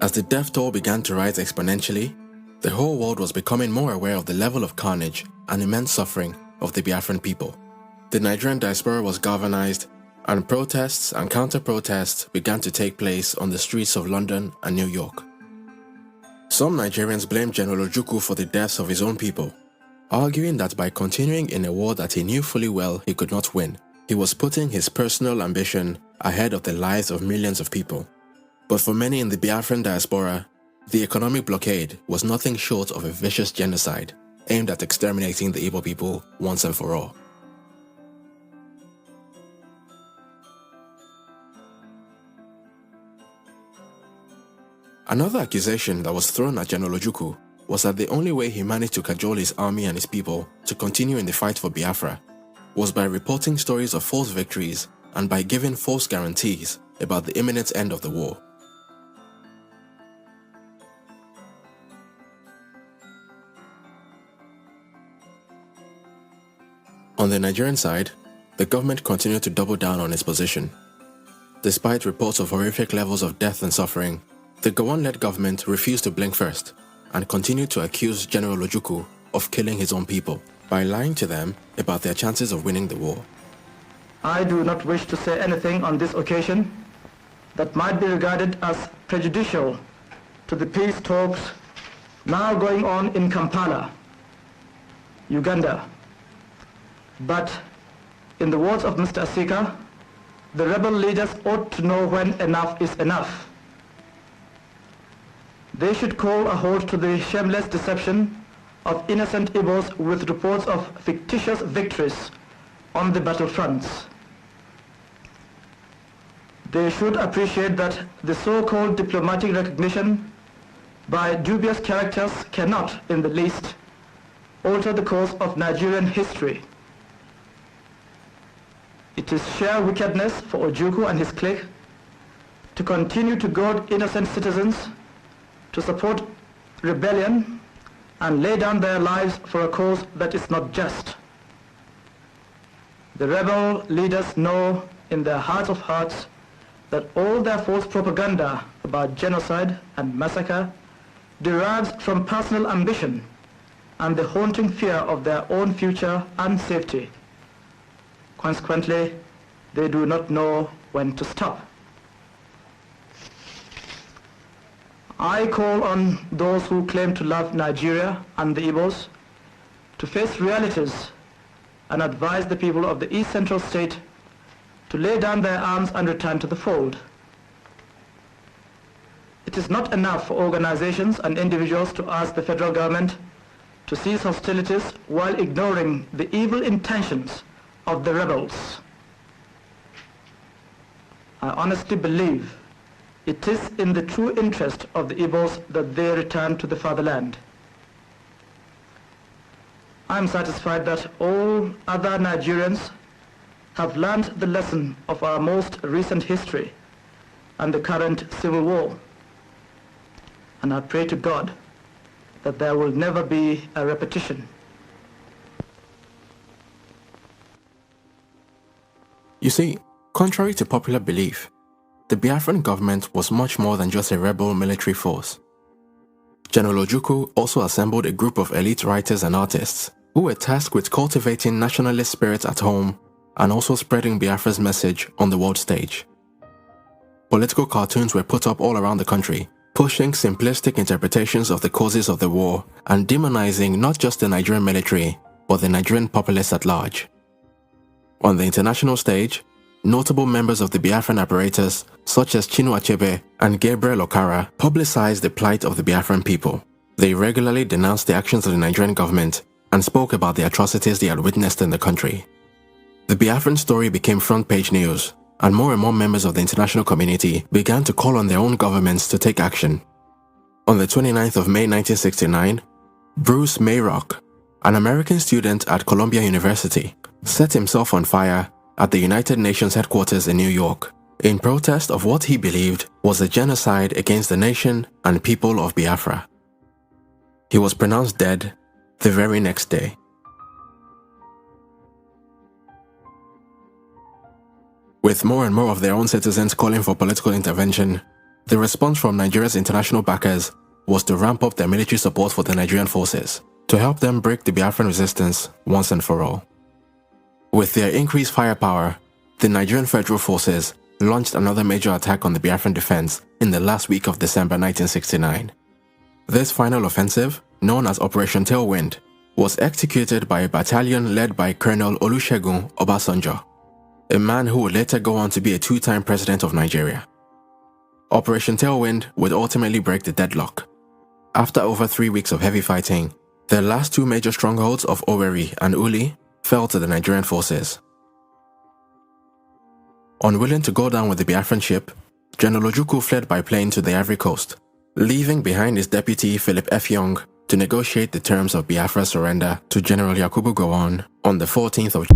As the death toll began to rise exponentially, the whole world was becoming more aware of the level of carnage and immense suffering of the Biafran people. The Nigerian diaspora was galvanized, and protests and counter-protests began to take place on the streets of London and New York. Some Nigerians blamed General Ojukwu for the deaths of his own people, arguing that by continuing in a war that he knew fully well he could not win, he was putting his personal ambition ahead of the lives of millions of people. But for many in the Biafran diaspora, the economic blockade was nothing short of a vicious genocide aimed at exterminating the Igbo people once and for all. Another accusation that was thrown at General Ojukwu was that the only way he managed to cajole his army and his people to continue in the fight for Biafra was by reporting stories of false victories and by giving false guarantees about the imminent end of the war. On the Nigerian side, the government continued to double down on its position. Despite reports of horrific levels of death and suffering, the Gowon-led government refused to blink first and continued to accuse General Ojukwu of killing his own people by lying to them about their chances of winning the war. I do not wish to say anything on this occasion that might be regarded as prejudicial to the peace talks now going on in Kampala, Uganda. But in the words of Mr. Asika, the rebel leaders ought to know when enough is enough. They should call a halt to the shameless deception of innocent Igbos with reports of fictitious victories on the battlefronts. They should appreciate that the so-called diplomatic recognition by dubious characters cannot, in the least, alter the course of Nigerian history. It is sheer wickedness for Ojukwu and his clique to continue to goad innocent citizens to support rebellion and lay down their lives for a cause that is not just. The rebel leaders know in their hearts of hearts that all their false propaganda about genocide and massacre derives from personal ambition and the haunting fear of their own future and safety. Consequently, they do not know when to stop. I call on those who claim to love Nigeria and the Igbos to face realities and advise the people of the East Central State to lay down their arms and return to the fold. It is not enough for organizations and individuals to ask the federal government to cease hostilities while ignoring the evil intentions of the rebels. I honestly believe it is in the true interest of the Igbos that they return to the fatherland. I am satisfied that all other Nigerians have learned the lesson of our most recent history and the current civil war. And I pray to God that there will never be a repetition. You see, contrary to popular belief, the Biafran government was much more than just a rebel military force. General Ojukwu also assembled a group of elite writers and artists who were tasked with cultivating nationalist spirit at home and also spreading Biafra's message on the world stage. Political cartoons were put up all around the country, pushing simplistic interpretations of the causes of the war and demonizing not just the Nigerian military, but the Nigerian populace at large. On the international stage, notable members of the Biafran apparatus, such as Chinua Achebe and Gabriel Okara, publicized the plight of the Biafran people. They regularly denounced the actions of the Nigerian government and spoke about the atrocities they had witnessed in the country. The Biafran story became front-page news, and more members of the international community began to call on their own governments to take action. On the 29th of May 1969, Bruce Mayrock, an American student at Columbia University, set himself on fire at the United Nations headquarters in New York in protest of what he believed was a genocide against the nation and people of Biafra. He was pronounced dead the very next day. With more and more of their own citizens calling for political intervention, The response from Nigeria's international backers was to ramp up their military support for the Nigerian forces to help them break the Biafran resistance once and for all. With their increased firepower, the Nigerian Federal Forces launched another major attack on the Biafran defense in the last week of December 1969. This final offensive, known as Operation Tailwind, was executed by a battalion led by Colonel Olusegun Obasanjo, a man who would later go on to be a two-time president of Nigeria. Operation Tailwind would ultimately break the deadlock. After over 3 weeks of heavy fighting, the last two major strongholds of Owerri and Uli fell to the Nigerian forces. Unwilling to go down with the Biafran ship, General Ojukwu fled by plane to the Ivory Coast, leaving behind his deputy Philip F. Young to negotiate the terms of Biafra's surrender to General Yakubu Gowon on the 14th of